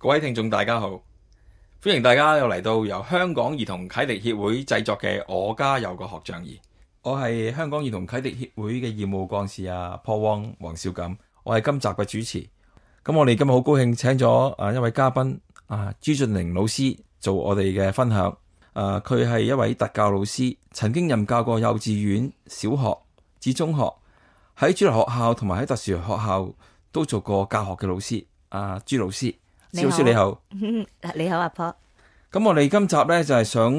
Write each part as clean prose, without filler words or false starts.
各位聽眾大家好，歡迎大家又嚟到由香港兒童啟迪協會製作嘅我家有個學匠兒。我係香港兒童啟迪協會嘅義務幹事Paul Wong 黃少錦，我係今集嘅主持。咁我哋今日好高興請咗一位嘉賓朱俊玲老師做我哋嘅分享。佢係一位特教老師，曾經任教過幼稚園、小學至中學，喺主流學校同埋喺特殊學校都做過教學嘅老師。朱老師，朱老師你好。你好，阿婆。咁我哋今集呢，就係想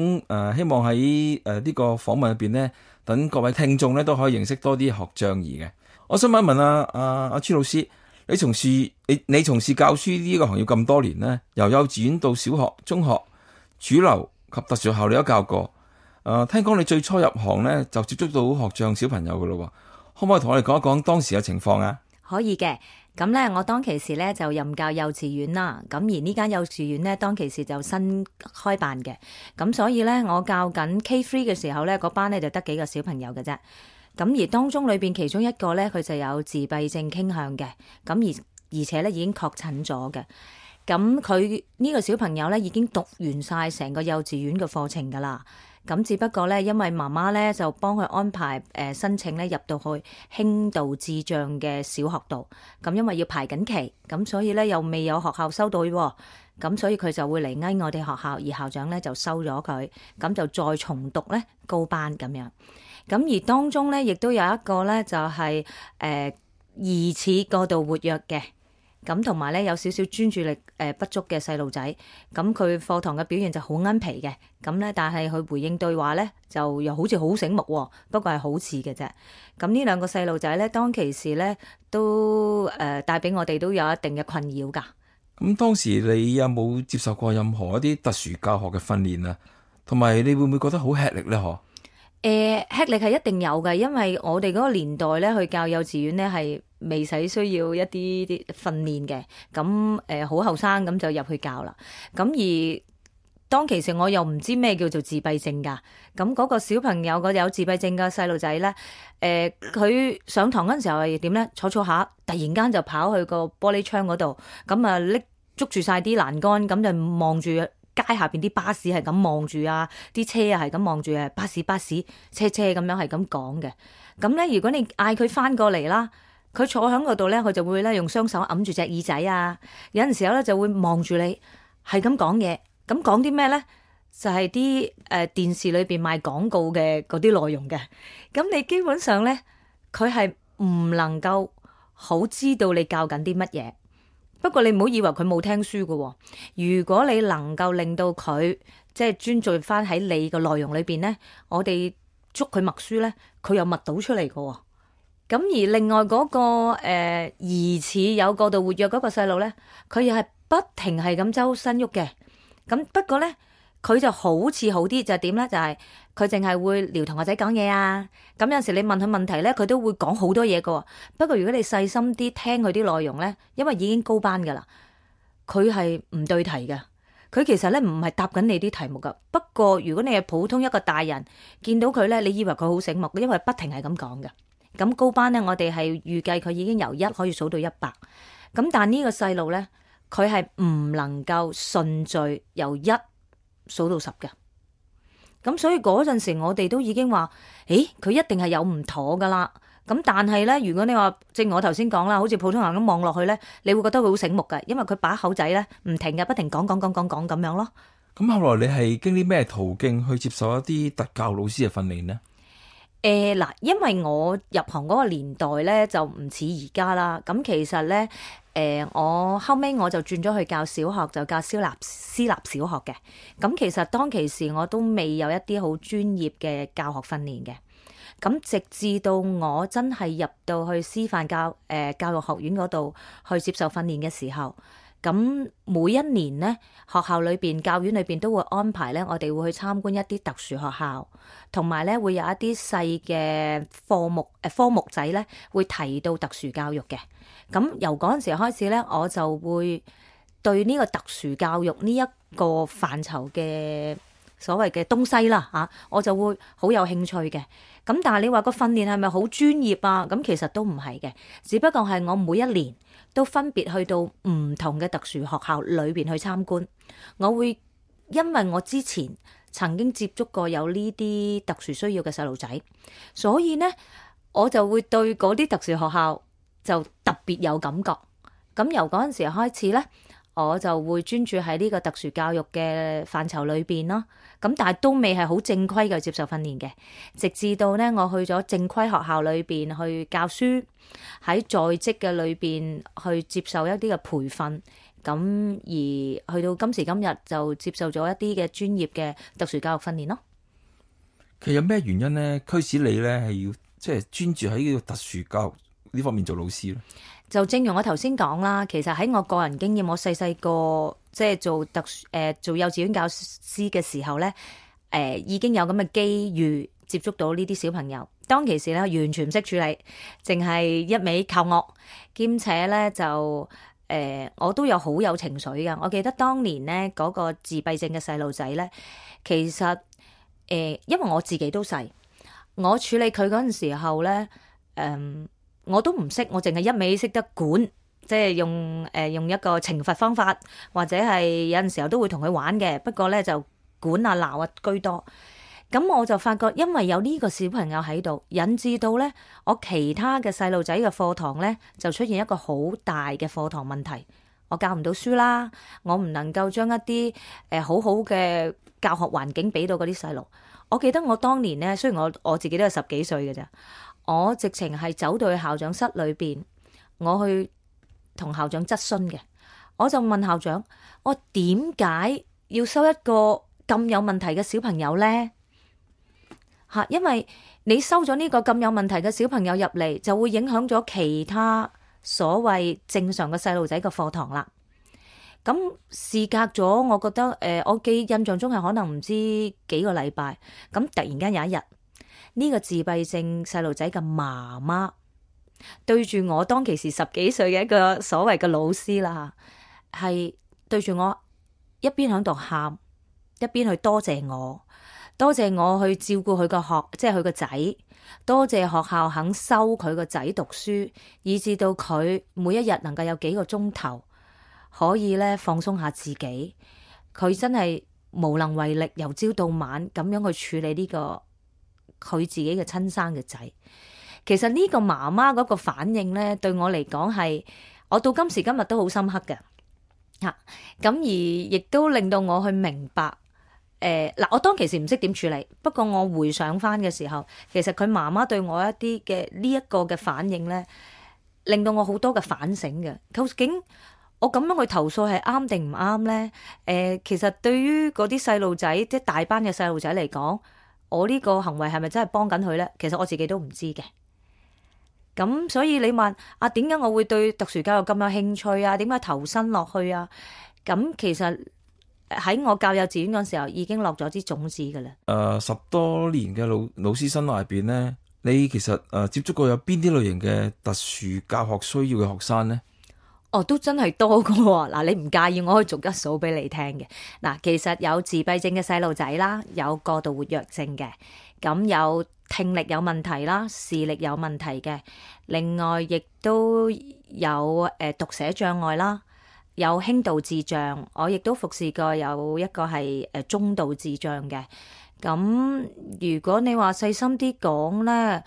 希望喺呢個訪問入邊呢，等各位聽眾呢都可以認識多啲學匠兒嘅。我想問一問阿朱老師，你從事教書呢個行業咁多年呢，由幼稚園到小學、中學、主流及特殊學校你都教過。聽講你最初入行呢，就接觸到學匠小朋友噶咯，可唔可以同我哋講一講當時嘅情況啊？可以嘅。咁咧，我當其時咧就任教幼稚園啦。咁而呢間幼稚園咧，當其時就新開辦嘅。咁所以咧，我教緊 K3 嘅時候咧，嗰班咧就得幾個小朋友嘅啫。咁而當中裏邊其中一個咧，佢就有自閉症傾向嘅。咁而且咧已經確診咗嘅。咁佢呢個小朋友咧已經讀完晒成個幼稚園嘅課程噶啦。咁只不過咧，因為媽媽咧就幫佢安排申請咧入到去輕度智障嘅小學度。咁因為要排緊期，咁所以咧又未有學校收到喎。咁所以佢就會嚟挨我哋學校，而校長咧就收咗佢，咁就再重讀咧高班咁樣。咁而當中咧亦都有一個咧就係疑似過度活躍嘅。咁同埋咧有少少專注力不足嘅細路仔，咁佢課堂嘅表現就好奀皮嘅，咁咧但係佢回應對話咧就又好似好醒目喎，不過係好似嘅啫。咁呢兩個細路仔咧當其時咧都帶俾我哋都有一定嘅困擾㗎。咁當時你有冇接受過任何一啲特殊教學嘅訓練啊？同埋你會唔會覺得好吃力咧？吃力係一定有嘅，因為我哋嗰個年代咧去教幼稚園咧係未使需要一啲訓練嘅，咁好後生咁就入去教啦。咁而當其時我又唔知咩叫做自閉症㗎，咁嗰個小朋友個有自閉症嘅細路仔咧，佢上堂嗰陣時候係點咧？坐下，突然間就跑去個玻璃窗嗰度，咁啊拎捉住晒啲欄杆，咁就望住街下邊啲巴士係咁望住啊，啲車啊係咁望住啊，巴士車咁樣係咁講嘅。咁咧，如果你嗌佢翻過嚟啦，佢坐喺嗰度咧，佢就會咧用雙手揞住隻耳仔啊。有陣時候咧就會望住你，係咁講嘢。咁講啲咩咧？就係啲電視裏邊賣廣告嘅嗰啲內容嘅。咁你基本上咧，佢係唔能夠好知道你教緊啲乜嘢。不過你唔好以為佢冇聽書㗎喎，如果你能夠令到佢即係專注翻喺你個內容裏邊咧，我哋捉佢默書咧，佢又默到出嚟㗎喎。咁而另外嗰個疑似有過度活躍嗰個細路咧，佢又係不停係咁周身喐嘅。咁不過咧，佢就好似好啲，就係點咧？就係佢淨係會撩同學仔講嘢啊。咁有陣時你問佢問題咧，佢都會講好多嘢㗎。不過如果你細心啲聽佢啲內容咧，因為已經高班㗎啦，佢係唔對題㗎。佢其實咧唔係答緊你啲題目㗎。不過如果你係普通一個大人，見到佢咧，你以為佢好醒目，因為不停係咁講嘅。咁高班咧，我哋係預計佢已經由1可以數到100。咁但呢個細路咧，佢係唔能夠順序由1數到10嘅。咁所以嗰陣時我哋都已經話，佢一定係有唔妥噶啦。咁但係咧，如果你話正如我頭先講啦，好似普通人咁望落去咧，你會覺得佢好醒目嘅，因為佢把口仔咧唔停嘅，不停講咁樣咯。咁後來你係經啲咩途徑去接受一啲特教老師嘅訓練呢？嗱，因為我入行嗰個年代咧就唔似而家啦。咁其實咧，我後尾我就轉咗去教小學，就教私立小學嘅。咁其實當其時我都未有一啲好專業嘅教學訓練嘅。咁直至到我真係入到去師範教育學院嗰度去接受訓練嘅時候。咁每一年咧，學校裏邊、教院裏邊都會安排咧，我哋會去參觀一啲特殊學校，同埋咧會有一啲細嘅科目仔咧，會提到特殊教育嘅。咁由嗰陣時開始咧，我就會對呢個特殊教育呢一個範疇嘅所謂嘅東西啦嚇，我就會好有興趣嘅。咁但係你話個訓練係咪好專業啊？咁其實都唔係嘅，只不過係我每一年都分別去到唔同嘅特殊學校裏邊去參觀。我會因為我之前曾經接觸過有呢啲特殊需要嘅細路仔，所以呢，我就會對嗰啲特殊學校就特別有感覺。咁由嗰陣時開始呢，我就會專注喺呢個特殊教育嘅範疇裏邊咯。咁但係都未係好正規嘅接受訓練嘅，直至到呢，我去咗正規學校裏邊去教書，喺在職嘅裏邊去接受一啲嘅培訓。咁而去到今時今日就接受咗一啲嘅專業嘅特殊教育訓練咯。其實有咩原因咧驅使你咧係要即係專注喺呢個特殊教育呢方面做老師咧？就正如我頭先講啦，其實喺我個人經驗，我細細個即係做幼稚園教師嘅時候咧，已經有咁嘅機遇接觸到呢啲小朋友。當其時咧，完全唔識處理，淨係一味靠惡，兼且咧就我都有好有情緒㗎。我記得當年咧嗰個自閉症嘅細路仔咧，其實因為我自己都細，我處理佢嗰陣時候咧，我都唔識，我淨係一味識得管，即係用一個懲罰方法，或者係有陣時候都會同佢玩嘅。不過咧就管啊鬧啊居多。咁我就發覺，因為有呢個小朋友喺度，引致到咧我其他嘅細路仔嘅課堂咧就出現一個好大嘅課堂問題。我教唔到書啦，我唔能夠將一啲好好嘅教學環境俾到嗰啲細路。我記得我當年咧，雖然我自己都係10幾歲嘅咋，我直情係走到去校長室裏邊，我去同校長質詢嘅。我就問校長：我點解要收一個咁有問題嘅小朋友咧？嚇，因為你收咗呢個咁有問題嘅小朋友入嚟，就會影響咗其他所謂正常嘅細路仔嘅課堂啦。咁事隔咗，我覺得我記印象中係可能唔知幾個禮拜，咁突然間有一日，呢個自閉症細路仔嘅媽媽對住我當其時10幾歲嘅一個所謂嘅老師啦，係對住我一邊喺度喊，一邊去多謝我去照顧佢個即係佢個仔，多謝學校肯收佢個仔讀書，以至到佢每一日能夠有幾個鐘頭可以咧放鬆下自己。佢真係無能為力，由朝到晚咁樣去處理呢個佢自己嘅親生嘅仔。其實呢個媽媽嗰個反應咧，對我嚟講係我到今時今日都好深刻嘅嚇。咁而亦都令到我去明白。嗱，我當其時唔識點處理，不過我回想翻嘅時候，其實佢媽媽對我一啲嘅呢一個嘅反應咧，令到我好多嘅反省嘅。究竟我咁樣去投訴係啱定唔啱咧？其實對於嗰啲細路仔，即係大班嘅細路仔嚟講，我呢個行為係咪真係幫緊佢咧？其實我自己都唔知嘅。咁所以你問啊，點解我會對特殊教育咁有興趣啊？點解投身落去啊？咁其實喺我教幼稚園嗰時候已經落咗啲種子㗎啦。10多年嘅老師生涯入邊咧，你其實接觸過有邊啲類型嘅特殊教學需要嘅學生咧？哦，都真係多㗎喎。嗱，你唔介意，我可以逐一數俾你聽嘅。嗱，其實有自閉症嘅細路仔啦，有過度活躍症嘅，咁有聽力有問題啦，視力有問題嘅，另外亦都有讀寫障礙啦。有輕度智障，我亦都服侍過有一個係中度智障嘅。咁如果你話細心啲講咧，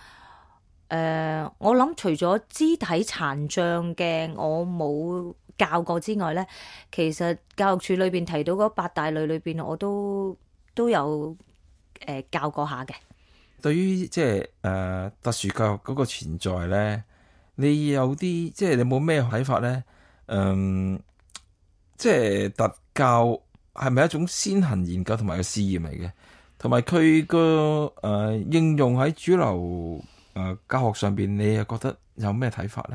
我諗除咗肢體殘障嘅我冇教過之外咧，其實教育署裏邊提到嗰8大類裏邊，我都有教過下嘅。對於即係特殊教育嗰個存在咧，你有啲即係你冇咩睇法咧？即係特教係咪一種先行研究同埋個試驗嚟嘅？同埋佢個應用喺主流教學上邊，你又覺得有咩睇法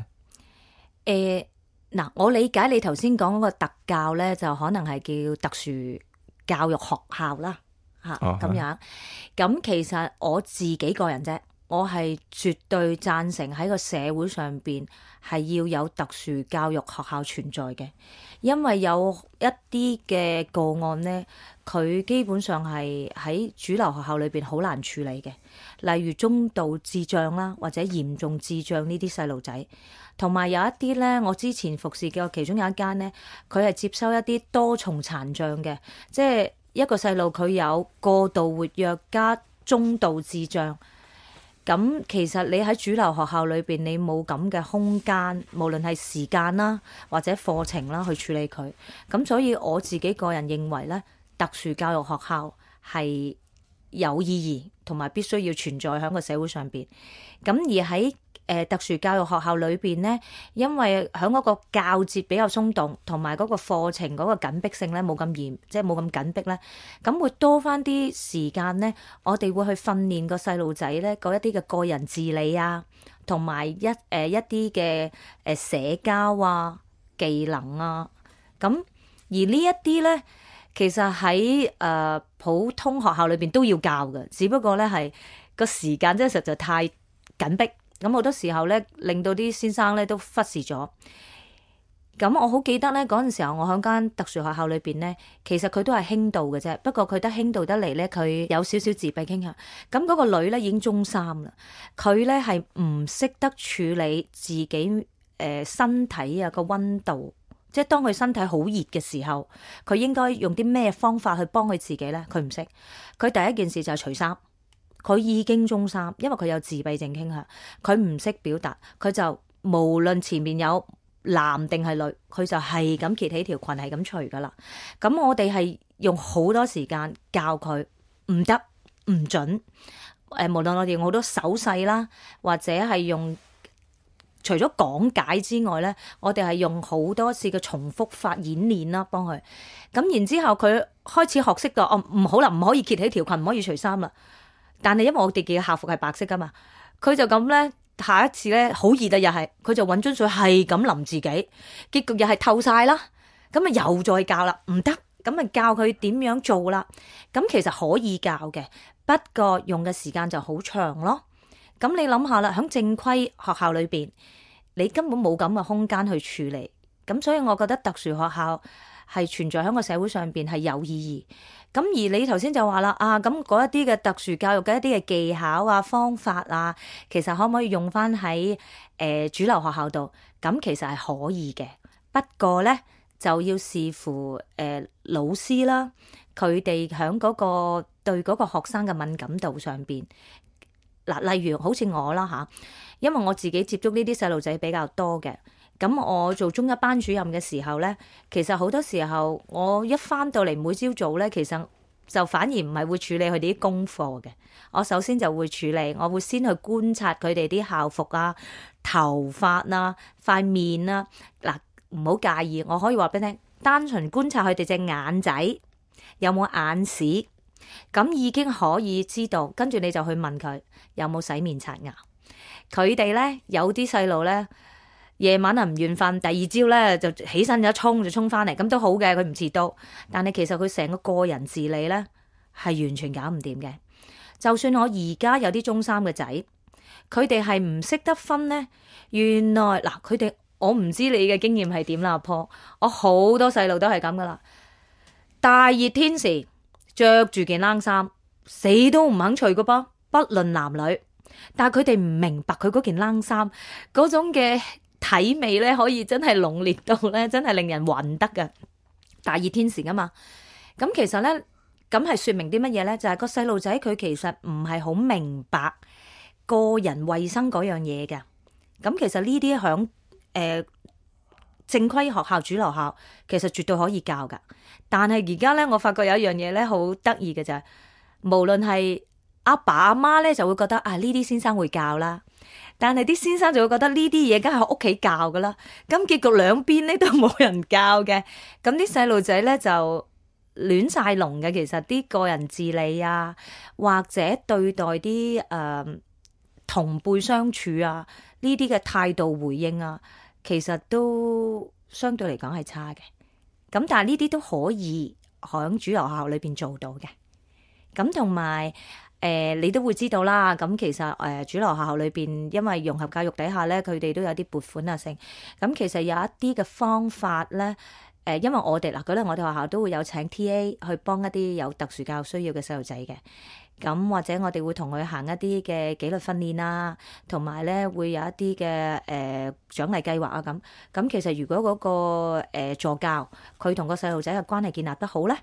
咧？嗱，我理解你頭先講嗰個特教咧，就可能係叫特殊教育學校啦，嚇咁樣。咁其實我自己個人啫，我係絕對贊成喺個社會上邊係要有特殊教育學校存在嘅，因為有一啲嘅個案呢，佢基本上係喺主流學校裏邊好難處理嘅，例如中度智障啦，或者嚴重智障呢啲細路仔，同埋有一啲呢，我之前服侍嘅其中有一間呢，佢係接收一啲多重殘障嘅，即係一個細路佢有過度活躍加中度智障。咁其實你喺主流學校裏邊，你冇咁嘅空間，無論係時間啦或者課程啦去處理佢。咁所以我自己個人認為咧，特殊教育學校係有意義同埋必須要存在喺個社會上邊。咁而喺特殊教育學校裏邊咧，因為喺嗰個教節比較鬆動，同埋嗰個課程嗰個緊迫性咧冇咁嚴，即係冇咁緊迫咧，咁會多翻啲時間咧，我哋會去訓練個細路仔咧嗰一啲嘅個人自理啊，同埋一啲嘅社交啊技能啊，咁而呢一啲咧，其實喺普通學校裏邊都要教嘅，只不過咧係個時間真係實在太緊迫。咁好多時候咧，令到啲先生咧都忽視咗。咁我好記得咧，嗰陣時候我喺間特殊學校裏邊咧，其實佢都係輕度嘅啫。不過佢得輕度得嚟咧，佢有少少自閉傾向。咁嗰個女咧已經中三啦，佢咧係唔識得處理自己身體啊個溫度，即係當佢身體好熱嘅時候，佢應該用啲咩方法去幫佢自己咧？佢唔識。佢第一件事就係除衫。佢已經中三，因為佢有自閉症傾向，佢唔識表達，佢就無論前面有男定係女，佢就係咁揭起條裙，係咁除噶啦。咁我哋係用好多時間教佢唔得唔準。無論我哋用好多手勢啦，或者係用除咗講解之外咧，我哋係用好多次嘅重複法演練啦，幫佢。咁然之後佢開始學識到，唔好啦，唔可以揭起條裙，唔可以除衫啦。但係因為我哋嘅校服係白色噶嘛，佢就咁咧，下一次咧好熱啊，又係佢就揾樽水係咁淋自己，結局又係透晒啦。咁啊又再教啦，唔得，咁啊教佢點樣做啦。咁其實可以教嘅，不過用嘅時間就好長咯。咁你諗下啦，喺正規學校裏邊，你根本冇咁嘅空間去處理。咁所以我覺得特殊學校係存在喺個社會上邊係有意義。咁而你頭先就話啦，咁嗰一啲嘅特殊教育嘅一啲嘅技巧啊、方法啊，其實可唔可以用翻喺主流學校度？咁其實係可以嘅，不過咧就要視乎老師啦，佢哋喺嗰個對嗰個學生嘅敏感度上邊。嗱，例如好似我啦嚇，因為我自己接觸呢啲細路仔比較多嘅。咁我做中一班主任嘅時候咧，其實好多時候我一返到嚟每朝早咧，其實就反而唔係會處理佢哋啲功課嘅。我首先就會處理，我會先去觀察佢哋啲校服啊、頭髮啊、塊面啊。嗱，唔好介意，我可以話俾你聽，單純觀察佢哋隻眼仔有冇眼屎，咁已經可以知道。跟住你就去問佢有冇洗面刷牙。佢哋咧有啲細路咧，夜晚啊唔願瞓，第二朝咧就起身就衝翻嚟，咁都好嘅，佢唔遲到。但係其實佢成個人自理咧係完全搞唔掂嘅。就算我而家有啲中三嘅仔，佢哋係唔識得分咧。原來嗱，佢哋我唔知你嘅經驗係點啦，阿婆。我好多細路都係咁噶啦，大熱天時着住件冷衫，死都唔肯除噶噃，不論男女。但係佢哋唔明白佢嗰件冷衫嗰種嘅體味咧，可以真係濃烈到咧，真係令人暈得㗎。大熱天時㗎嘛，咁其實咧，咁係說明啲乜嘢咧？就係個細路仔佢其實唔係好明白個人衛生嗰樣嘢嘅。咁其實呢啲響正規學校、主流校，其實絕對可以教㗎。但係而家咧，我發覺有一樣嘢咧，好得意嘅就係，無論係阿爸阿媽咧，就會覺得呢啲先生會教啦。但係啲先生就會覺得呢啲嘢梗係喺屋企教噶啦，咁結局兩邊咧都冇人教嘅，咁啲細路仔咧就亂晒龍嘅。其實啲個人自理啊，或者對待啲同輩相處啊，呢啲嘅態度回應啊，其實都相對嚟講係差嘅。咁但係呢啲都可以喺主流學校裏邊做到嘅。咁同埋你都會知道啦。咁其實主流學校裏邊，因為融合教育底下咧，佢哋都有啲撥款啊剩。咁其實有一啲嘅方法咧，因為我哋嗱，舉例我哋學校都會有請 TA 去幫一啲有特殊教育需要嘅細路仔嘅。咁或者我哋會同佢行一啲嘅紀律訓練啊，同埋咧會有一啲嘅獎勵計劃啊咁。咁其實如果嗰個助教佢同個細路仔嘅關係建立得好咧，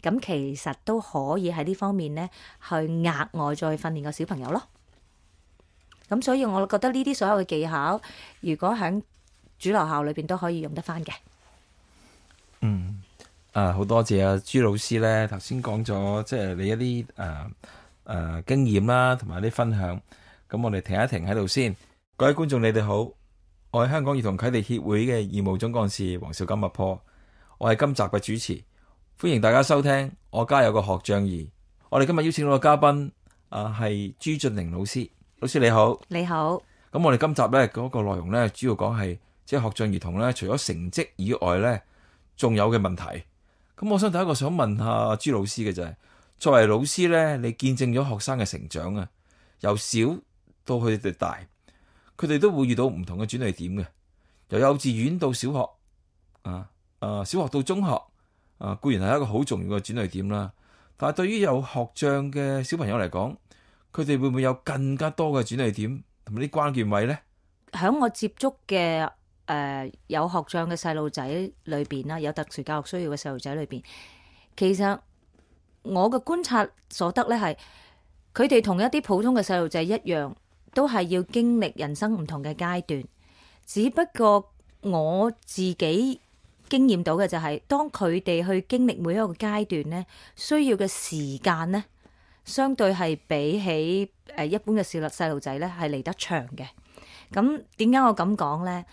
咁其實都可以喺呢方面咧去額外再訓練個小朋友咯。咁所以我覺得呢啲所有嘅技巧，如果喺主流校裏邊都可以用得翻嘅。好多謝阿朱老師咧，頭先講咗即係你一啲經驗啦，同埋啲分享。咁我哋停一停喺度先。各位觀眾，你哋好，我係香港兒童啟迪協會嘅義務總幹事黃少金阿婆，我係今集嘅主持，歡迎大家收聽我家有個學障兒。我哋今日邀請到嘅嘉賓係朱峻鈴老師，老師你好。你好。咁我哋今集咧嗰個內容咧，主要講係即係學障兒童咧，除咗成績以外咧，仲有嘅問題。咁我想第一個想問下朱老師嘅就係，作為老師咧，你見證咗學生嘅成長啊，由小到佢哋大，佢哋都會遇到唔同嘅轉捩點嘅，由幼稚園到小學，小學到中學，固然係一個好重要嘅轉捩點啦。但係對於有學障嘅小朋友嚟講，佢哋會唔會有更加多嘅轉捩點同埋啲關鍵位咧？喺我接觸嘅有學障嘅細路仔裏邊啦，有特殊教育需要嘅細路仔裏邊，其實我嘅觀察所得咧係，佢哋同一啲普通嘅細路仔一樣，都係要經歷人生唔同嘅階段。只不過我自己經驗到嘅就係，當佢哋去經歷每一個階段咧，需要嘅時間咧，相對係比起一般嘅細路仔咧係嚟得長嘅。咁點解我咁講咧？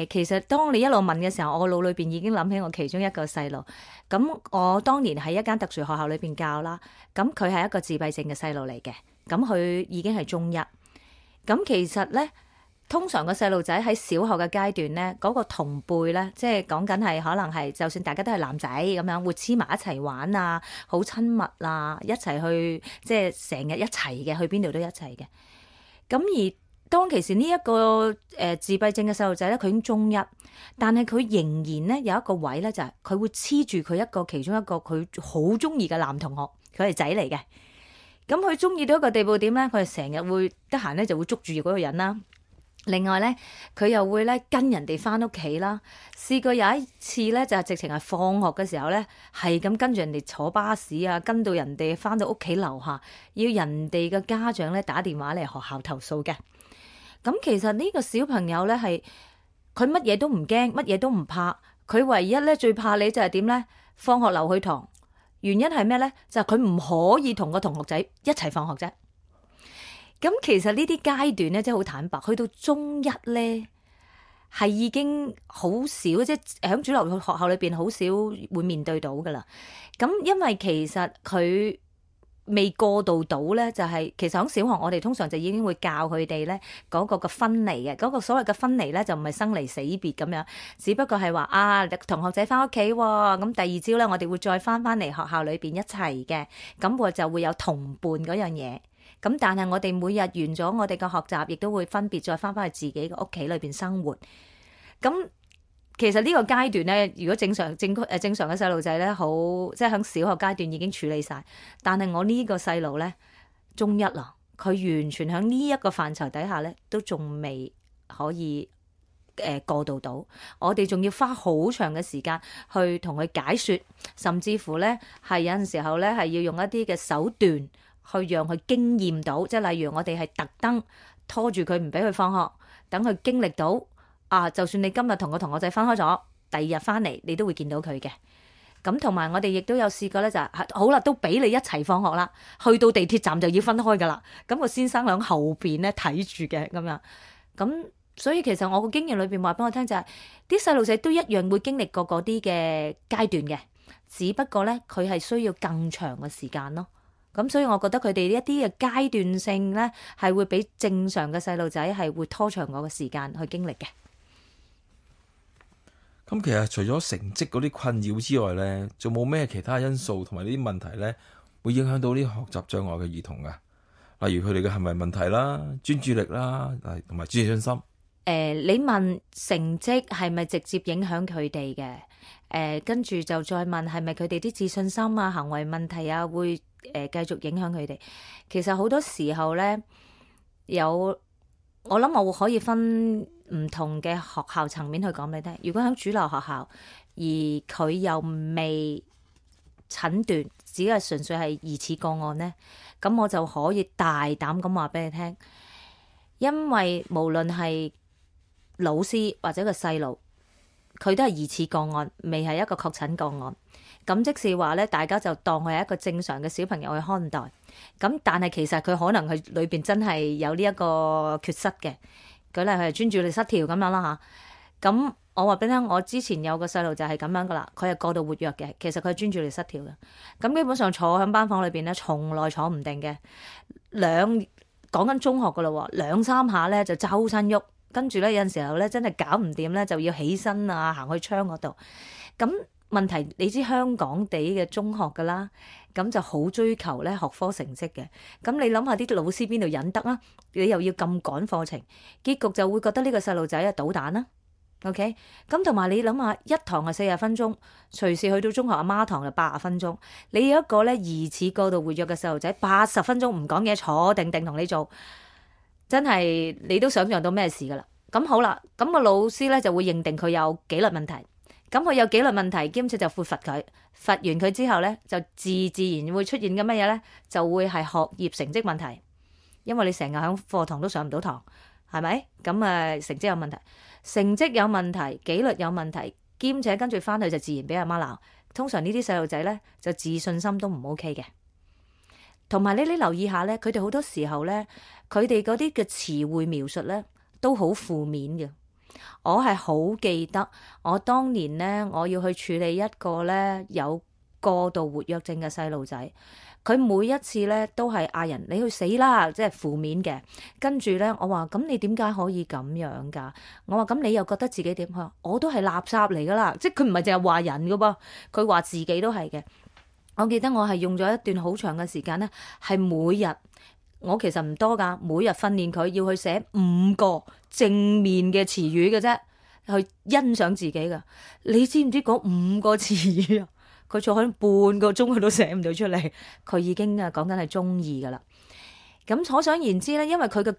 其實當你一路問嘅時候，我腦裏邊已經諗起我其中一個細路。咁我當年喺一間特殊學校裏邊教啦。咁佢係一個自閉症嘅細路嚟嘅。咁佢已經係中一。咁其實咧，通常個細路仔喺小學嘅階段咧，嗰個同輩咧，即係講緊係可能係，就算大家都係男仔咁樣，會黐埋一齊玩啊，好親密啊，一齊去即係成日一齊嘅，去邊度都一齊嘅。咁而當其時呢一個自閉症嘅細路仔咧，佢已經中一，但係佢仍然咧有一個位咧，就係佢會黐住佢一個其中一個佢好中意嘅男同學，佢係仔嚟嘅。咁佢中意到一個地步點咧？佢係成日會得閒咧就會捉住嗰個人啦。另外咧，佢又會咧跟人哋翻屋企啦。試過有一次咧，就係直情係放學嘅時候咧，係咁跟住人哋坐巴士啊，跟到人哋翻到屋企樓下，要人哋嘅家長咧打電話嚟學校投訴嘅。咁其實呢個小朋友咧係佢乜嘢都唔驚，乜嘢都唔怕。佢唯一咧最怕你就係點咧？放學留去堂，原因係咩咧？就係佢唔可以同個同學仔一齊放學啫。咁其實呢啲階段咧，即係好坦白，去到中一咧係已經好少，即係喺主流學校裏邊好少會面對到噶啦。咁因為其實佢未過渡到咧，就係其實喺小學我哋通常就已經會教佢哋咧嗰個嘅分離嘅，嗰個所謂嘅分離咧就唔係生離死別咁樣，只不過係話同學仔翻屋企喎，咁第二朝咧我哋會再翻嚟學校裏邊一齊嘅，咁我就會有同伴嗰樣嘢。咁但係我哋每日完咗我哋嘅學習，亦都會分別再翻去自己嘅屋企裏邊生活。咁其實呢個階段咧，如果正常嘅細路仔咧，好即係喺小學階段已經處理晒。但係我呢個細路咧，中一啦，佢完全喺呢一個範疇底下咧，都仲未可以過渡到。我哋仲要花好長嘅時間去同佢解説，甚至乎咧係有陣時候咧係要用一啲嘅手段去讓佢經驗到，即係例如我哋係特登拖住佢唔俾佢放學，等佢經歷到。就算你今日同個同學仔分開咗，第二日翻嚟你都會見到佢嘅。咁同埋我哋亦都有試過咧，就係好啦，都俾你一齊放學啦，去到地鐵站就要分開噶啦。咁個先生喺後邊咧睇住嘅咁樣。咁所以其實我個經驗裏邊話俾我聽就係，啲細路仔都一樣會經歷過嗰啲嘅階段嘅，只不過咧佢係需要更長嘅時間咯。咁所以我覺得佢哋一啲嘅階段性咧係會比正常嘅細路仔係會拖長嗰個時間去經歷嘅。咁其實除咗成績嗰啲困擾之外咧，仲冇咩其他因素同埋呢啲問題咧，會影響到呢學習障礙嘅兒童㗎？例如佢哋嘅行為問題啦、專注力啦，同埋自信心。你問成績係咪直接影響佢哋嘅？跟住就再問係咪佢哋啲自信心啊、行為問題啊會繼續影響佢哋？其實好多時候咧，我諗我可以分唔同嘅學校層面去講俾你聽。如果喺主流學校，而佢又未診斷，只係純粹係疑似個案咧，咁我就可以大膽咁話俾你聽，因為無論係老師或者個細路，佢都係疑似個案，未係一個確診個案。咁即是話咧，大家就當佢係一個正常嘅小朋友去看待。咁但係其實佢可能佢裏邊真係有呢一個缺失嘅。舉例佢係專注力失調咁樣啦嚇。咁我話俾你聽，我之前有個細路就係咁樣噶啦，佢係過度活躍嘅，其實佢係專注力失調嘅。咁基本上坐喺班房裏邊咧，從來坐唔定嘅。講緊中學噶啦喎，2、3下咧就周身喐，跟住咧有陣時候咧真係搞唔掂咧，就要起身啊，行去窗嗰度。咁問題你知香港地嘅中學噶啦，咁就好追求咧學科成績嘅。咁你諗下啲老師邊度忍得啊？你又要咁趕課程，結局就會覺得呢個細路仔啊搗蛋啦。OK，咁同埋你諗下，一堂係40分鐘，隨時去到中學阿媽堂就80分鐘。你有一個咧疑似過度活躍嘅細路仔，80分鐘唔講嘢，坐定定同你做，真係你都想象到咩事噶啦。咁好啦，咁個老師咧就會認定佢有紀律問題。咁佢有紀律問題，兼且就會罰佢。罰完佢之後咧，就自然會出現嘅乜嘢咧？就會係學業成績問題，因為你成日喺課堂都上唔到堂，係咪？咁成績有問題，成績有問題，紀律有問題，兼且跟住翻去就自然俾阿媽鬧。通常呢啲細路仔咧就自信心都唔 OK 嘅。同埋你留意下咧，佢哋好多時候咧，佢哋嗰啲嘅詞彙描述咧都好負面嘅。我係好記得，我當年咧，我要去處理一個咧有過度活躍症嘅細路仔，佢每一次咧都係嗌人你去死啦，即係負面嘅。跟住咧，我話咁你點解可以咁樣㗎？我話咁你又覺得自己點？佢話我都係垃圾嚟㗎啦，即係佢唔係淨係話人㗎噃，佢話自己都係嘅。我記得我係用咗一段好長嘅時間咧，係每日。我其實唔多㗎，每日訓練佢要去寫5個正面嘅詞語嘅啫，去欣賞自己㗎。你知唔知嗰5個詞語啊？佢坐喺半個鐘佢都寫唔到出嚟，佢已經講緊係中2㗎啦。咁可想而知咧，因為佢嘅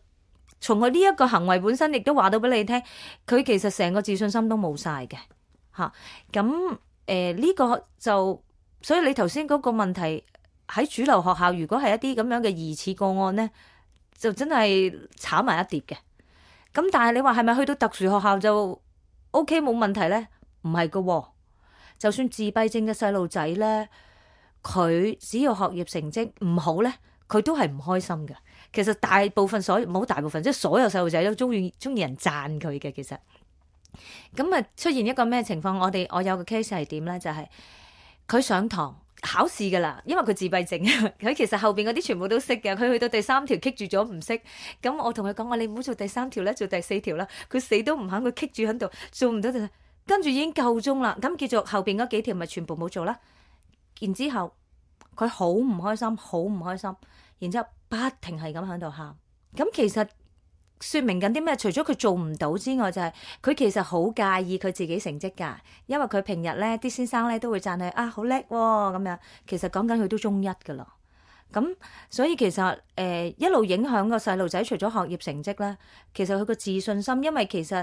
從佢呢一個行為本身，亦都話到俾你聽，佢其實成個自信心都冇晒嘅嚇。咁呢個就所以你頭先嗰個問題。喺主流學校，如果係一啲咁樣嘅疑似個案咧，就真係炒埋一碟嘅。咁但係你話係咪去到特殊學校就 OK 冇問題咧？唔係㗎喎，就算自閉症嘅細路仔咧，佢只要學業成績唔好咧，佢都係唔開心嘅。其實大部分冇大部分，即係所有細路仔都中意人讚佢嘅。其實咁啊，出現一個咩情況？我有個 case 係點咧？就係佢上堂。考試㗎啦，因為佢自閉症，佢其實後邊嗰啲全部都識嘅，佢去到第3條棘住咗唔識，咁我同佢講話你唔好做第3條啦，做第4條啦，佢死都唔肯，佢棘住喺度做唔到，跟住已經夠鐘啦，咁叫做後邊嗰幾條咪全部冇做啦，然之後佢好唔開心，好唔開心，然之後不停係咁喺度喊，咁其實。說明緊啲咩？除咗佢做唔到之外，就係佢其實好介意佢自己成績㗎，因為佢平日咧啲先生咧都會讚佢啊好叻喎咁樣。其實講緊佢都中1㗎啦。咁所以其實一路影響個細路仔，除咗學業成績咧，其實佢個自信心，因為其實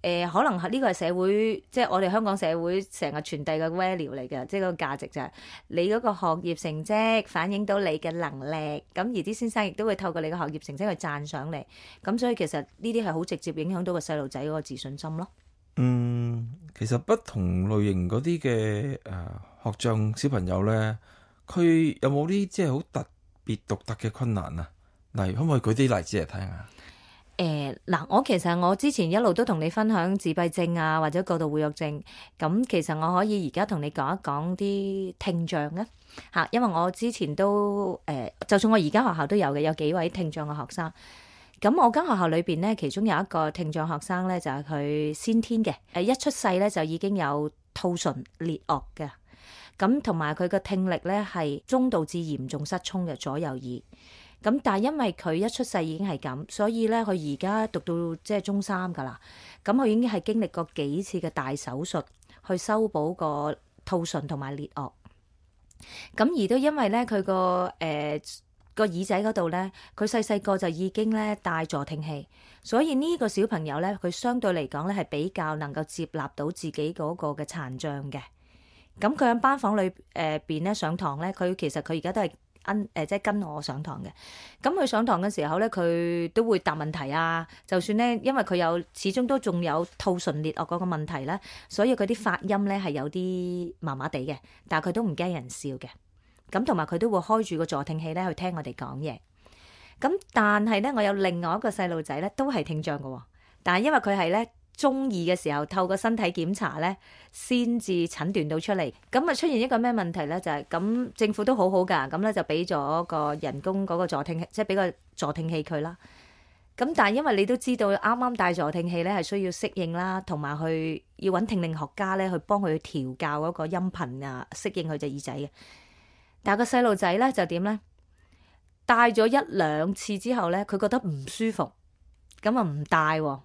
可能係呢個係社會，即係我哋香港社會成日傳遞嘅 value 嚟嘅，即係個價值就係你嗰個學業成績反映到你嘅能力，咁而啲先生亦都會透過你嘅學業成績去讚賞你，咁所以其實呢啲係好直接影響到個細路仔嗰個自信心咯。其實不同類型嗰啲嘅學障小朋友咧。佢有冇啲即係好特別獨特嘅困難啊？例如可唔可以舉啲例子嚟聽下？嗱，我之前一路都同你分享自閉症啊，或者過度活躍症。咁其實我可以而家同你講一講啲聽障啊嚇，因為我之前都就算我而家學校都有嘅，有幾位聽障嘅學生。咁我間學校裏邊咧，其中有一個聽障學生咧，就係佢先天嘅，一出世咧就已經有兔唇裂腭嘅。咁同埋佢個聽力咧係中度至嚴重失聰嘅左右耳。咁但係因為佢一出世已經係咁，所以咧佢而家讀到即係中三㗎啦。咁佢已經係經歷過幾次嘅大手術去修補個兔唇同埋裂腭。咁而都因為咧佢個耳仔嗰度咧，佢細細個就已經咧戴助聽器，所以呢個小朋友咧，佢相對嚟講咧係比較能夠接納到自己嗰個嘅殘障嘅。咁佢喺班房裏邊咧上堂咧，佢其實佢而家都係即係跟我上堂嘅。咁佢上堂嘅時候咧，佢都會答問題啊。就算咧，因為佢始終都仲有兔唇裂腭嗰個問題咧，所以佢啲發音咧係有啲麻麻地嘅，但係佢都唔驚人笑嘅。咁同埋佢都會開住個助聽器咧去聽我哋講嘢。咁但係咧，我有另外一個細路仔咧，都係聽障嘅喎。但係因為佢係咧中二嘅時候透過身體檢查咧，先至診斷到出嚟。咁啊出現一個咩問題咧？就係咁政府都好好㗎，咁咧就俾咗個人工嗰個助聽器，即係俾個助聽器佢啦。咁但係因為你都知道啱啱戴助聽器咧係需要適應啦，同埋去要揾聽力學家咧去幫佢調教嗰個音頻啊，適應佢隻耳仔嘅。但係個細路仔咧就點咧？戴咗一兩次之後咧，佢覺得唔舒服，咁啊唔戴喎。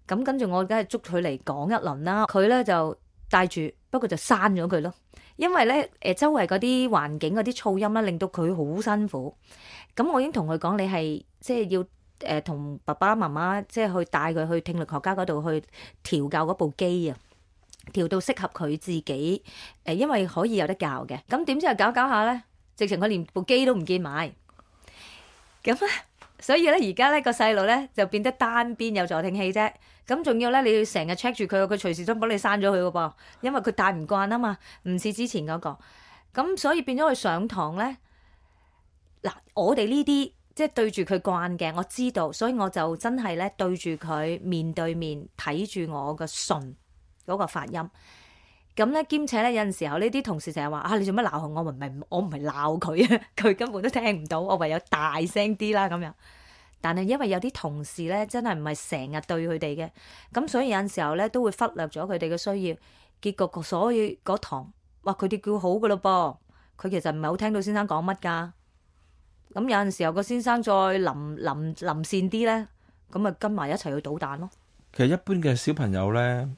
咁跟住我梗係捉佢嚟講一輪啦。佢咧就戴住，不過就刪咗佢咯。因為咧周圍嗰啲環境嗰啲噪音咧，令到佢好辛苦。咁我已經同佢講，你係即係要同爸爸媽媽即係去帶佢去聽力學家嗰度去調教嗰部機啊。調到適合佢自己，因為可以有得教嘅。咁點知係搞搞下咧，直情佢連部機都唔見埋。咁咧，所以咧而家咧個細路咧就變得單邊有助聽器啫。咁仲要咧，你要成日 check 住佢，佢隨時都幫你刪咗佢嘅噃，因為佢戴唔慣啊嘛，唔似之前嗰個。咁所以變咗佢上堂咧，嗱我哋呢啲即係對住佢慣嘅，我知道，所以我就真係咧對住佢面對面睇住我個唇嗰個發音，咁咧兼且咧有陣時候呢啲同事成日話啊，你做乜鬧佢？我唔係鬧佢啊，佢根本都聽唔到，我唯有大聲啲啦咁樣。但係因為有啲同事咧真係唔係成日對佢哋嘅，咁所以有陣時候咧都會忽略咗佢哋嘅需要，結果所以嗰堂哇佢哋叫好噶咯噃，佢其實唔係好聽到先生講乜㗎。咁有陣時候個先生再臨善啲咧，咁啊跟埋一齊去搗蛋咯。其實一般嘅小朋友咧。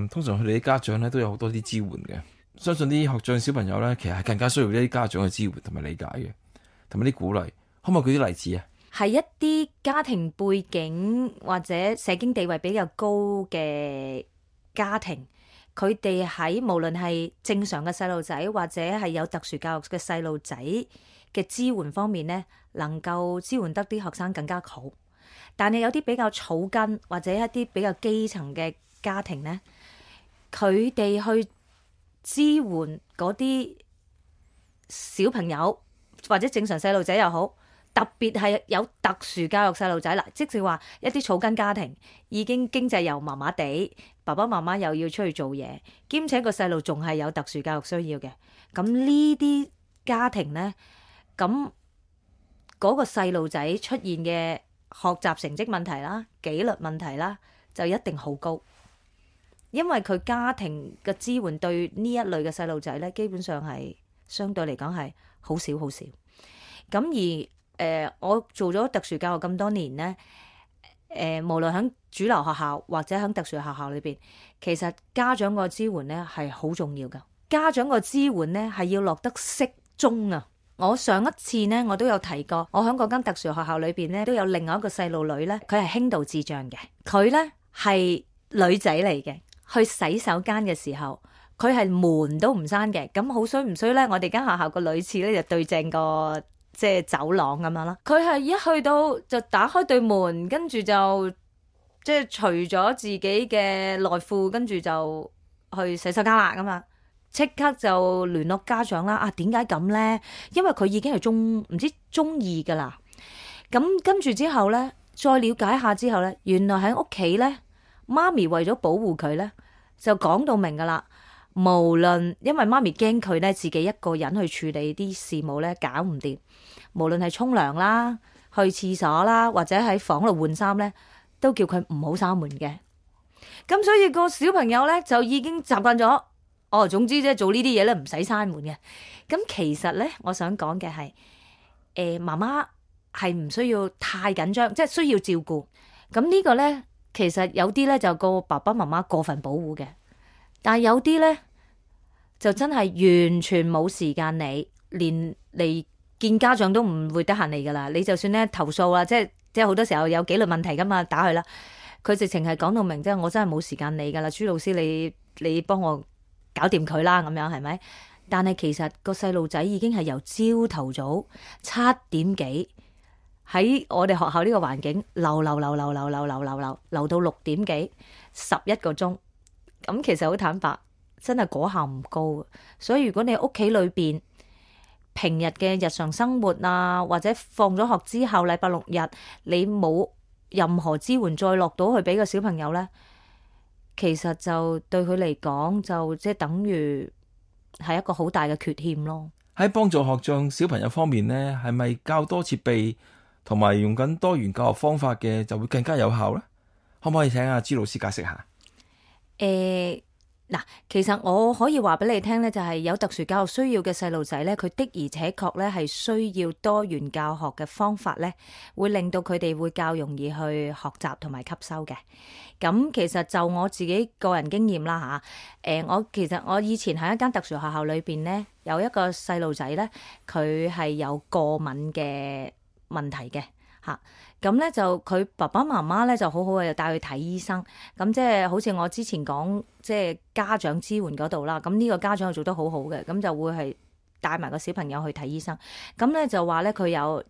通常佢哋啲家長咧都有好多啲支援嘅，相信啲學障小朋友咧，其實係更加需要呢啲家長嘅支援同埋理解嘅，同埋啲鼓勵。可唔可以舉啲例子啊？係一啲家庭背景或者社經地位比較高嘅家庭，佢哋喺無論係正常嘅細路仔或者係有特殊教育嘅細路仔嘅支援方面咧，能夠支援得啲學生更加好。但係有啲比較草根或者一啲比較基層嘅家庭咧，佢哋去支援嗰啲小朋友或者正常細路仔又好，特別係有特殊教育細路仔啦，即係話一啲草根家庭已經經濟又麻麻地，爸爸媽媽又要出去做嘢，兼且個細路仲係有特殊教育需要嘅，咁呢啲家庭咧，咁嗰個細路仔出現嘅學習成績問題啦、紀律問題啦，就一定好高。因為佢家庭嘅支援對呢一類嘅細路仔咧，基本上係相對嚟講係好少好少。咁而我做咗特殊教育咁多年咧，無論喺主流學校或者喺特殊學校裏邊，其實家長個支援咧係好重要㗎。家長個支援咧係要落得適中啊！我上一次咧我都有提過，我喺嗰間特殊學校裏邊咧都有另外一個細路女咧，佢係輕度智障嘅，佢咧係女仔嚟嘅。去洗手間嘅時候，佢係門都唔閂嘅。咁好衰唔衰咧？我哋間學校個女廁咧就對正個即係走廊咁樣啦。佢係一去到就打開對門，跟住就即係除咗自己嘅內褲，跟住就去洗手間啦咁啊！即刻就聯絡家長啦。啊，點解咁咧？因為佢已經係唔知中二噶啦。咁跟住之後咧，再了解下之後咧，原來喺屋企咧，媽咪為咗保護佢咧，就講到明噶啦。無論因為媽咪驚佢咧自己一個人去處理啲事務咧搞唔掂，無論係沖涼啦、去廁所啦，或者喺房度換衫咧，都叫佢唔好閂門嘅。咁所以個小朋友咧就已經習慣咗，總之即係做呢啲嘢咧唔使閂門嘅。咁其實咧，我想講嘅係媽媽係唔需要太緊張，即係需要照顧。咁呢個咧，其實有啲咧就個爸爸媽媽過分保護嘅，但係有啲咧就真係完全冇時間理，連嚟見家長都唔會得閒嚟噶啦。你就算咧投訴啊，即係好多時候有紀律問題噶嘛，打佢啦。佢直情係講到明，即係我真係冇時間理噶啦，朱老師你幫我搞掂佢啦，咁樣係咪？但係其實個細路仔已經係由朝頭早7點幾喺我哋學校呢個環境流到6點幾11個鐘。咁其實好坦白，真係果效唔高。所以如果你屋企裏邊平日嘅日常生活啊，或者放咗學之後禮拜6日你冇任何支援再落到去俾個小朋友呢，其實就對佢嚟講就即係等於係一個好大嘅缺欠咯。喺幫助學障小朋友方面呢，係咪較多設備同埋用緊多元教學方法嘅就會更加有效呢？可唔可以請阿朱老師解釋下？嗱，其實我可以話俾你聽咧，就係有特殊教育需要嘅細路仔咧，佢的而且確咧係需要多元教學嘅方法咧，會令到佢哋會較容易去學習同埋吸收嘅。咁其實就我自己個人經驗啦嚇，我以前喺一間特殊學校裏邊咧，有一個細路仔咧，佢係有過敏嘅問題嘅嚇。咁咧就佢爸爸媽媽咧就好好嘅，就帶佢睇醫生。咁即係好似我之前講，即係家長支援嗰度啦。咁呢個家長係做得好好嘅，咁就會係帶埋個小朋友去睇醫生。咁咧就話咧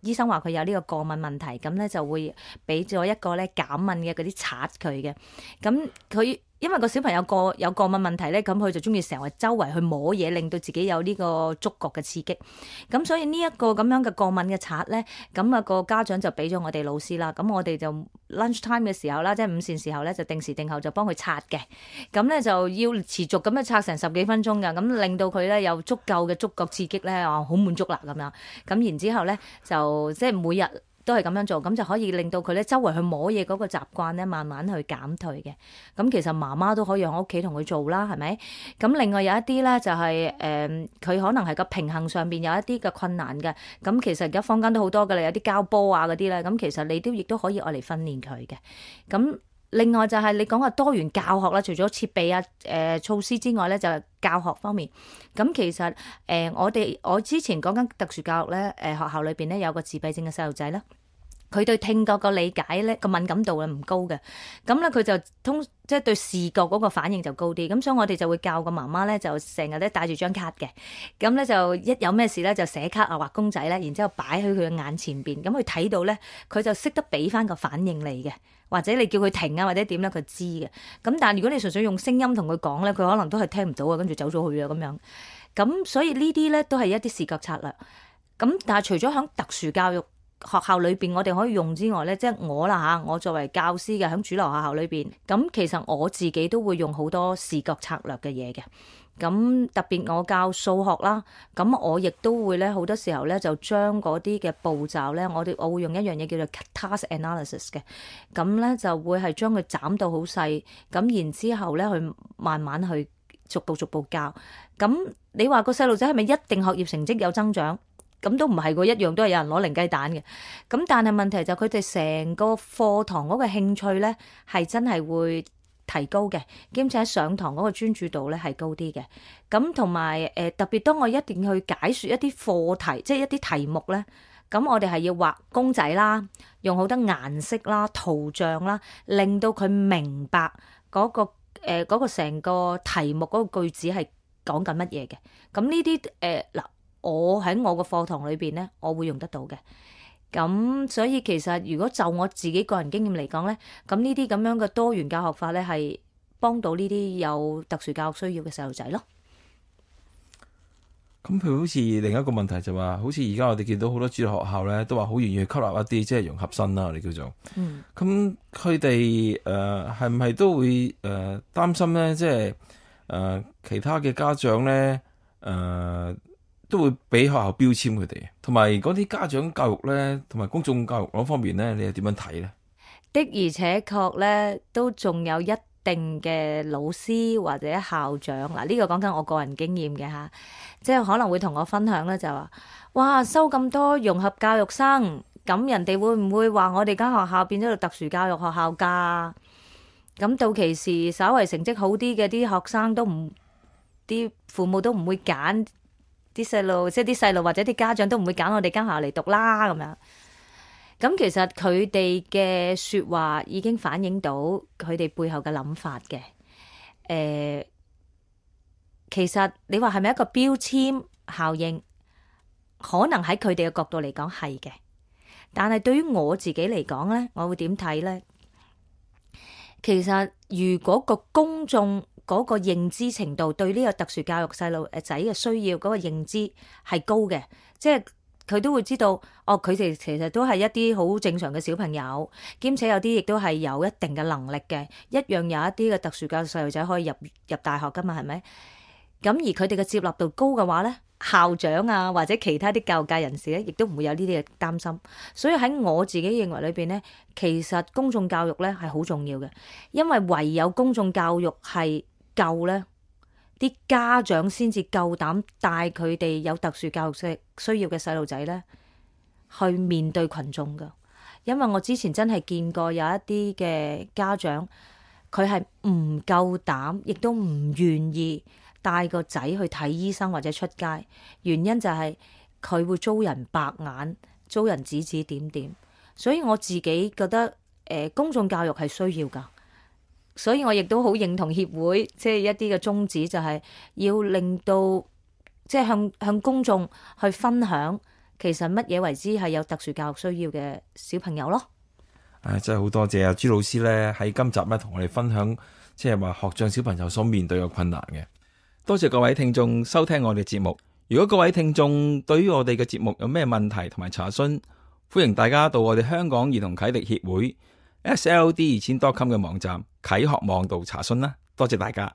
醫生話佢有呢個過敏問題，咁咧就會俾咗一個咧減敏嘅嗰啲刷佢嘅。咁佢因為個小朋友有過敏問題咧，咁佢就中意成日周圍去摸嘢，令到自己有呢個觸覺嘅刺激。咁所以呢一個咁樣嘅過敏嘅刷咧，咁個家長就俾咗我哋老師啦。咁我哋就 lunch time 嘅時候啦，即係午膳時候咧，就定時定候就幫佢刷嘅。咁咧就要持續咁樣刷成10幾分鐘㗎，咁令到佢咧有足夠嘅觸覺刺激咧，好滿足啦咁樣。咁然之後咧就即係每日都係咁樣做，咁就可以令到佢咧周圍去摸嘢嗰個習慣咧，慢慢去減退嘅。咁其實媽媽都可以喺屋企同佢做啦，係咪？咁另外有一啲咧就係佢可能係個平衡上邊有一啲嘅困難嘅。咁其實而家坊間都好多㗎啦，有啲膠波啊嗰啲咧，咁其實你亦都可以愛嚟訓練佢嘅。咁另外就係你講嘅多元教學啦，除咗設備啊、措施之外咧，就係教學方面。咁其實我之前講緊特殊教育咧，學校裏邊咧有個自閉症嘅細路仔啦，佢對聽覺個理解咧個敏感度係唔高嘅，咁咧佢就即係對視覺嗰個反應就高啲。咁所以我哋就會教個媽媽咧，就成日咧帶住張卡嘅，咁咧就一有咩事咧就寫卡啊畫公仔咧，然之後擺喺佢嘅眼前邊，咁佢睇到咧佢就識得俾翻個反應你嘅。或者你叫佢停啊，或者點咧，佢知嘅。咁但係如果你純粹用聲音同佢講咧，佢可能都係聽唔到啊，跟住走咗去啊咁樣。咁所以呢啲咧都係一啲視覺策略。咁但係除咗喺特殊教育學校裏邊我哋可以用之外咧，即係我啦嚇，我作為教師嘅喺主流學校裏邊，咁其實我自己都會用好多視覺策略嘅嘢嘅。咁特別我教數學啦，咁我亦都會咧好多時候咧就將嗰啲嘅步驟咧，我會用一樣嘢叫做 task analysis 嘅，咁咧就會係將佢斬到好細，咁然之後咧去慢慢去逐步教。咁你話個細路仔係咪一定學業成績有增長？咁都唔係喎，一樣都係有人攞零雞蛋嘅。咁但係問題就佢哋成個課堂嗰個興趣咧係真係會提高嘅，兼且喺上堂嗰個專注度咧係高啲嘅。咁同埋特別當我一定去解説一啲課題，即係一啲題目咧，咁我哋係要畫公仔啦，用好多顏色啦、圖像啦，令到佢明白嗰個成個題目嗰個句子係講緊乜嘢嘅。咁呢啲嗱，我喺我個課堂裏邊咧，我會用得到嘅。咁所以其實如果就我自己個人經驗嚟講咧，咁呢啲咁樣嘅多元教學法咧，係幫到呢啲有特殊教育需要嘅細路仔咯。咁佢好似另一個問題就話，好似而家我哋見到好多主流學校咧，都話好願意去吸納一啲即係融合生啦，我哋叫做。咁佢哋係唔係都會擔心咧？即係其他嘅家長咧都會俾學校標籤佢哋，同埋嗰啲家長教育咧，同埋公眾教育嗰方面咧，你又點樣睇咧？的而且確咧，都仲有一定嘅老師或者校長，嗱呢個講緊我個人經驗嘅嚇，即係可能會同我分享咧，就話：哇，收咁多融合教育生，咁人哋會唔會話我哋間學校變咗做特殊教育學校㗎？咁到期時稍為成績好啲嘅啲學生都唔，啲父母都唔會揀啲細路，即係啲細路或者啲家長都唔會揀我哋間學校嚟讀啦咁樣。咁其實佢哋嘅説話已經反映到佢哋背後嘅諗法嘅。其實你話係咪一個標籤效應？可能喺佢哋嘅角度嚟講係嘅，但係對於我自己嚟講咧，我會點睇咧？其實如果個公眾嗰個認知程度對呢個特殊教育細路仔嘅需要嗰個認知係高嘅，即係佢都會知道，哦，佢哋其實都係一啲好正常嘅小朋友，兼且有啲亦都係有一定嘅能力嘅，一樣有一啲嘅特殊教育細路仔可以入大學㗎嘛，係咪？咁而佢哋嘅接納度高嘅話咧，校長啊或者其他啲教育界人士咧，亦都唔會有呢啲嘅擔心。所以喺我自己認為裏邊咧，其實公眾教育咧係好重要嘅，因為唯有公眾教育係夠咧，啲家長先至夠膽帶佢哋有特殊教育需要嘅細路仔咧去面對群眾㗎。因為我之前真係見過有一啲嘅家長，佢係唔夠膽，亦都唔願意帶個仔去睇醫生或者出街，原因就係佢會遭人白眼，遭人指指點點。所以我自己覺得公眾教育係需要㗎。所以我亦都好認同協會即係一啲嘅宗旨，就係要令到即係向公眾去分享其實乜嘢為之係有特殊教育需要嘅小朋友咯。真係好多謝朱老師咧喺今集咧同我哋分享，即係話學障小朋友所面對嘅困難嘅。多謝各位聽眾收聽我哋節目。如果各位聽眾對於我哋嘅節目有咩問題同埋查詢，歡迎大家到我哋香港兒童啟迪協會 SLD2000.com 嘅網站啟學網度查詢啦。多謝大家。